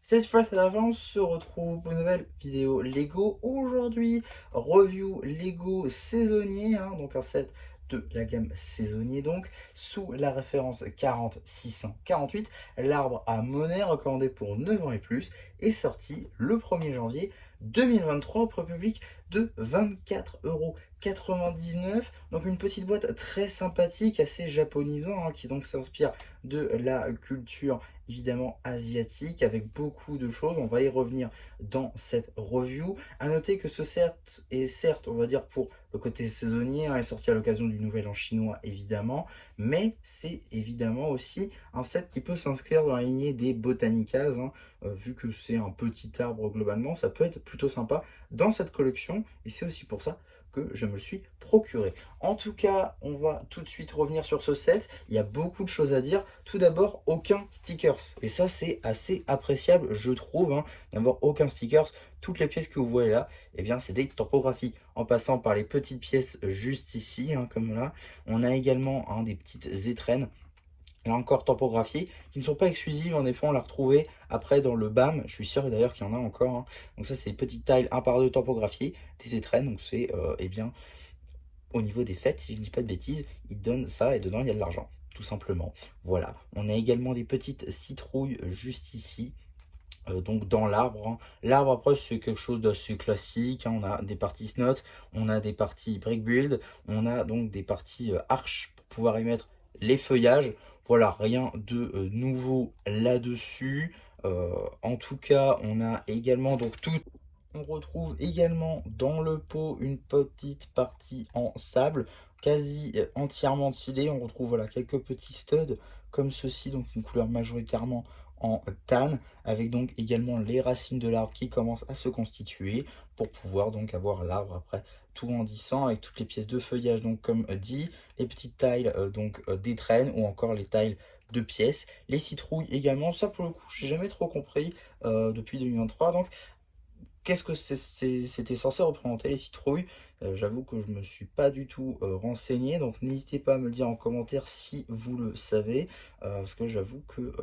Cette fois, c'est la fin, on se retrouve pour une nouvelle vidéo Lego. Aujourd'hui, review Lego saisonnier, donc un set de la gamme saisonnier, donc sous la référence 40648. L'arbre à monnaie, recommandé pour 9 ans et plus, est sorti le 1er janvier 2023 au prix public de 24,99 €. Donc une petite boîte très sympathique, assez japonisant, qui donc s'inspire de la culture évidemment asiatique, avec beaucoup de choses. On va y revenir dans cette review. À noter que ce set est certes, on va dire, pour le côté saisonnier, est sorti à l'occasion du Nouvel An chinois évidemment, mais c'est évidemment aussi un set qui peut s'inscrire dans la lignée des Botanicals, vu que c'est un petit arbre globalement, ça peut être plutôt sympa dans cette collection, et c'est aussi pour ça que je me le suis procuré. En tout cas, on va tout de suite revenir sur ce set. Il y a beaucoup de choses à dire. Tout d'abord, aucun stickers. Et ça, c'est assez appréciable, je trouve, d'avoir aucun stickers. Toutes les pièces que vous voyez là, eh bien, c'est des topographies. En passant par les petites pièces juste ici, comme là. On a également des petites étrennes. Là encore topographiées, qui ne sont pas exclusives, en effet on l'a retrouvé après dans le BAM, je suis sûr d'ailleurs qu'il y en a encore. Donc ça c'est des petites tiles 1 par 2 topographiées, des étrennes, donc c'est eh bien au niveau des fêtes, si je ne dis pas de bêtises, ils donnent ça et dedans il y a de l'argent, tout simplement. Voilà, on a également des petites citrouilles juste ici. Donc dans l'arbre, l'arbre après c'est quelque chose d'assez classique, on a des parties snot, on a des parties brick build, on a donc des parties arches pour pouvoir y mettre les feuillages. Voilà, rien de nouveau là-dessus. En tout cas, on a également donc tout. On retrouve également dans le pot une petite partie en sable, quasi entièrement tilée. On retrouve voilà, quelques petits studs comme ceci, donc une couleur majoritairement en tan, avec donc également les racines de l'arbre qui commencent à se constituer pour pouvoir donc avoir l'arbre après tout grandissant avec toutes les pièces de feuillage, donc comme dit, les petites tiles d'étrennes ou encore les tiles de pièces, les citrouilles également. Ça pour le coup j'ai jamais trop compris depuis 2023. Donc qu'est-ce que c'était censé représenter les citrouilles? J'avoue que je me suis pas du tout renseigné, donc n'hésitez pas à me le dire en commentaire si vous le savez, parce que j'avoue que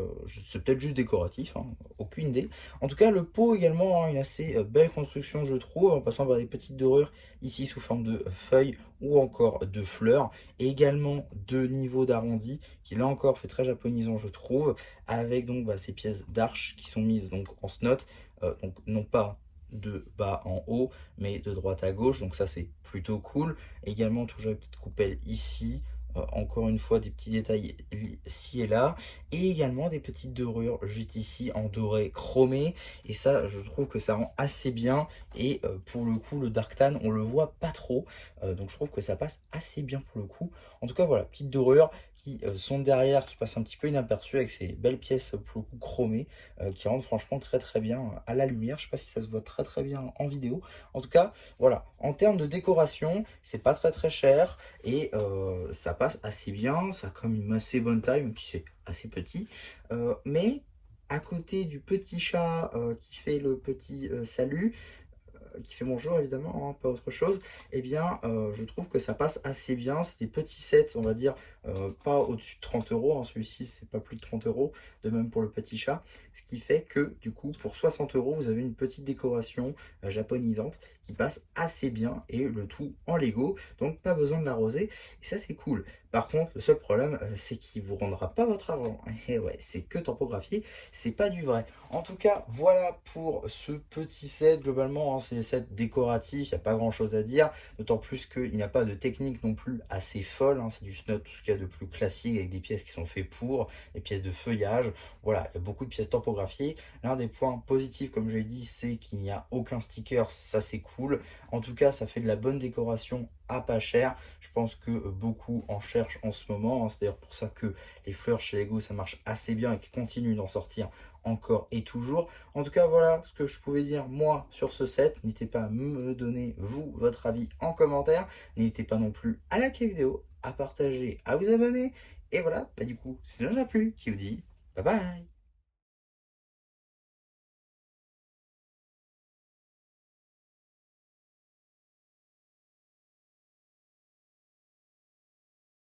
c'est peut-être juste décoratif, aucune idée. En tout cas, le pot également, une assez belle construction je trouve, en passant par des petites dorures ici sous forme de feuilles ou encore de fleurs, et également deux niveaux d'arrondi, qui là encore fait très japonisant je trouve, avec donc ces pièces d'arche qui sont mises donc en snot, donc non pas de bas en haut, mais de droite à gauche, donc ça c'est plutôt cool. Également toujours une petite coupelle ici, encore une fois des petits détails ci et là, et également des petites dorures juste ici en doré chromé, et ça je trouve que ça rend assez bien, et pour le coup le dark tan on le voit pas trop, donc je trouve que ça passe assez bien pour le coup. En tout cas voilà, petites dorures qui sont derrière, qui passent un petit peu inaperçues avec ces belles pièces pour le coup chromées, qui rendent franchement très très bien à la lumière. Je sais pas si ça se voit très très bien en vidéo. En tout cas, voilà, en termes de décoration, c'est pas très très cher, et ça passe assez bien, ça a comme une assez bonne taille, même si c'est assez petit. Mais à côté du petit chat qui fait le petit salut, qui fait mon jour évidemment, pas autre chose, eh bien je trouve que ça passe assez bien. C'est des petits sets, on va dire, pas au-dessus de 30 €, celui-ci c'est pas plus de 30 €, de même pour le petit chat, ce qui fait que du coup pour 60 € vous avez une petite décoration japonisante qui passe assez bien, et le tout en Lego, donc pas besoin de l'arroser, et ça c'est cool. Par contre le seul problème c'est qu'il vous rendra pas votre argent, et ouais, c'est que topographié, c'est pas du vrai. En tout cas voilà pour ce petit set. Globalement c'est des sets décoratifs, il n'y a pas grand chose à dire, d'autant plus qu'il n'y a pas de technique non plus assez folle, c'est du snot, tout ce qu'il y a de plus classique, avec des pièces qui sont faites pour, des pièces de feuillage, voilà, il y a beaucoup de pièces topographiées. L'un des points positifs, comme je l'ai dit, c'est qu'il n'y a aucun sticker, ça c'est cool. En tout cas ça fait de la bonne décoration à pas cher. Je pense que beaucoup en cherchent en ce moment, c'est d'ailleurs pour ça que les fleurs chez Lego ça marche assez bien et qu'ils continuent d'en sortir encore et toujours. En tout cas voilà ce que je pouvais dire moi sur ce set. N'hésitez pas à me donner vous votre avis en commentaire, n'hésitez pas non plus à liker la vidéo, à partager, à vous abonner, et voilà, du coup c'est déjà plu qui vous dit bye bye.